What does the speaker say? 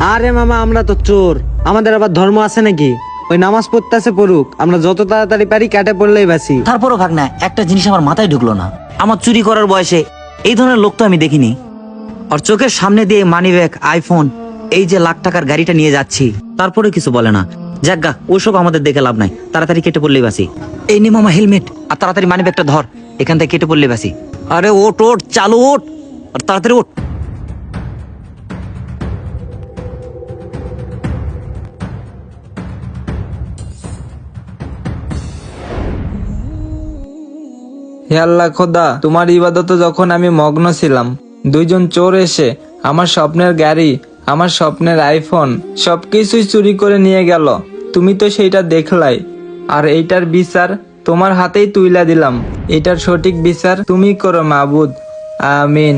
আরে মামা, আমরা তো চোর, আমাদের আবার ধর্ম আছে নাকি? ওই নামাজ পড়তেছে পড়ুক, আমরা যত তাড়াতাড়ি পারি কেটে পড়লেই বাসি। তারপরও ভাগ না, একটা জিনিস আমার মাথায় ঢুকলো না। আমার চুরি করার বয়সে এই ধরনের লোক তো আমি দেখিনি। আর চোখের সামনে দিয়ে মানি ব্যাগ, আইফোন, এই যে লাখ টাকার গাড়িটা নিয়ে যাচ্ছি, তারপরে কিছু বলে না। যাজ্ঞা, ওসব আমাদের দেখে লাভ নাই, তাড়াতাড়ি কেটে পড়লেই বাসি। এই নে মামা হেলমেট, আর তাড়াতাড়ি মানি ব্যাগটা ধর, এখান থেকে কেটে পড়লেই বাসি। আরে ওট ওট, চালু ওট, আর তাড়াতাড়ি ওট। হে আল্লাহ খোদা, তোমার ইবাদতে যখন আমি মগ্ন ছিলাম, দুইজন চোর এসে আমার স্বপ্নের গাড়ি, আমার স্বপ্নের আইফোন সবকিছুই চুরি করে নিয়ে গেল। তুমি তো সেইটা দেখলাই, আর এইটার বিচার তোমার হাতেই তুইলা দিলাম। এটার সঠিক বিচার তুমি করো মাবুদ, আমিন।